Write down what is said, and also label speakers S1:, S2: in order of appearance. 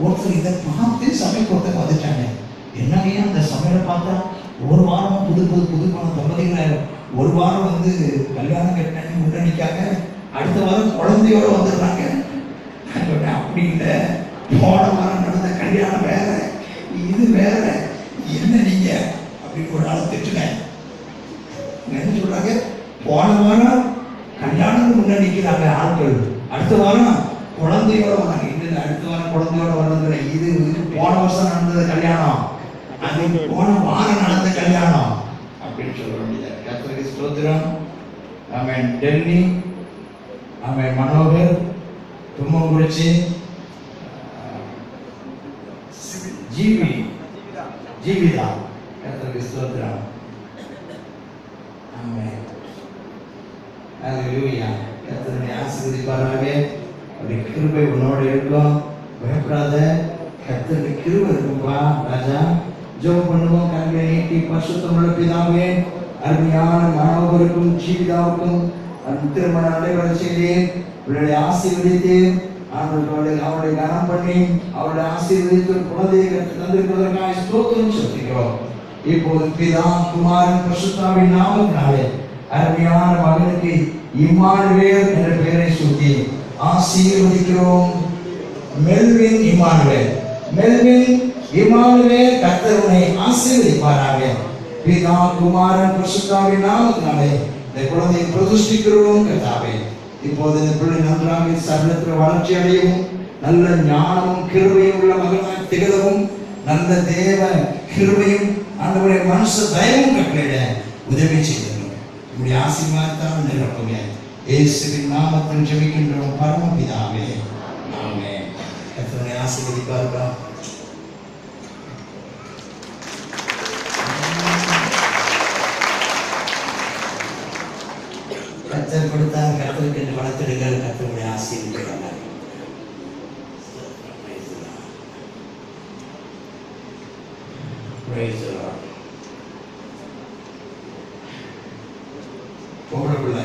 S1: ஒருத்தர் இதை பார்த்து சமையல் ஒருத்தர் வந்துட்டாங்க. என்னங்க அந்த சமையலை பார்த்தா ஒரு வாரம் புது தம்பதிகளை ஒரு வாரம் கல்யாணம் கட்டினாங்க முன்னணிக்காக, அடுத்த வாரம் குழந்தையோட வந்துடுறாங்க. அப்படி இல்லை, போன வாரம் நடந்த கல்யாணம் வேற, இது வேற, என்ன நீங்க அப்படின்னு ஒரு நாள் திட்டுனேன். என்ன சொல்றாங்க, போன வாரம் கல்யாணம் முன்னணிக்கிறாங்க ஆட்கள், அடுத்த வாரம் குழந்தையோட வராங்க. இல்லை, அடுத்த வாரம் குழந்தையோட வர்றது இது போன வருஷம் நடந்தது கல்யாணம், அது போன வாரம் நடந்த கல்யாணம் அப்படின்னு சொல்ல வேண்டியது. கர்த்தருக்கு ஸ்தோத்திரம். ஆமென். டெல்லி, ஆமென். மனோகர், தும்மங்குறிச்சி, ஜீவிதா, கர்த்தருக்கு ஸ்தோத்திரம். ஆமென். ஹல்லேலூயா. கர்த்தரை ஆசீர்வதிப்பாராக. அவருடைய கிருபை உன்னோடு இருக்கும். பயப்படாத, கர்த்தருடைய கிருபை இருக்கும்பா. ராஜா, ஜெபம் பண்ணுவோம். கண்களை நீட்டி. பரிசுத்தமுள்ள பிதாவே, அருமையான மனோகருக்கும் ஜீவிதாவுக்கும் திருமண நடைபெற செய்தேன். இவருடைய ஆசீர்வதித்தேன். அவருடைய கனம் பண்ணி அவருடைய ஆசீர்வதித்து குழந்தையை தந்திருப்பதற்காக ஸ்தோத்திரம் சொல்கிறோம். இப்போது பிதா, குமாரன், பரிசுத்தாவின் நாமத்தினாலே அருமையான மகனுக்கு இம்மானுவேல் என்ற பெயரை சூட்டி ஆசீர்வதிக்கிறோம். மெல்வின் இம்மானுவேல், மெல்வின் இம்மானுவேல், கர்த்தர் உன்னை ஆசீர்வதிப்பாராக. பிதா, குமாரன், பரிசுத்தாவின் நாமத்தினாலே இந்த குழந்தையை பிரதிஷ்டிக்கிறோம் கர்த்தாவே. இப்போது இந்த பிள்ளை நன்றாக சரீரத்தில் வளர்ச்சி அடையவும், நல்ல ஞானமும் கிருபையும் உள்ள மகனாக திகழவும், நல்ல தேவ கிருபையும் ஆண்டவருடைய மனுஷ தயவும் கட்டளையிட உதவி செய்தோம். உங்களுடைய ஆசீர்வாதத்தால் நிரப்புங்க. இயேசுவின் நாமத்தில் ஜெபிக்கின்றோம் பரமபிதாவே. ஆமென். கர்த்தரை ஆசீர்வதிப்பார்களா. கர்த்தர் கொடுத்தார், கர்த்தருக்கு என்று வளர்த்திடுங்கள். கர்த்தருடைய ஆசீர்வதிக்கிறார். Praise the Lord. பொம்பளை பிள்ளை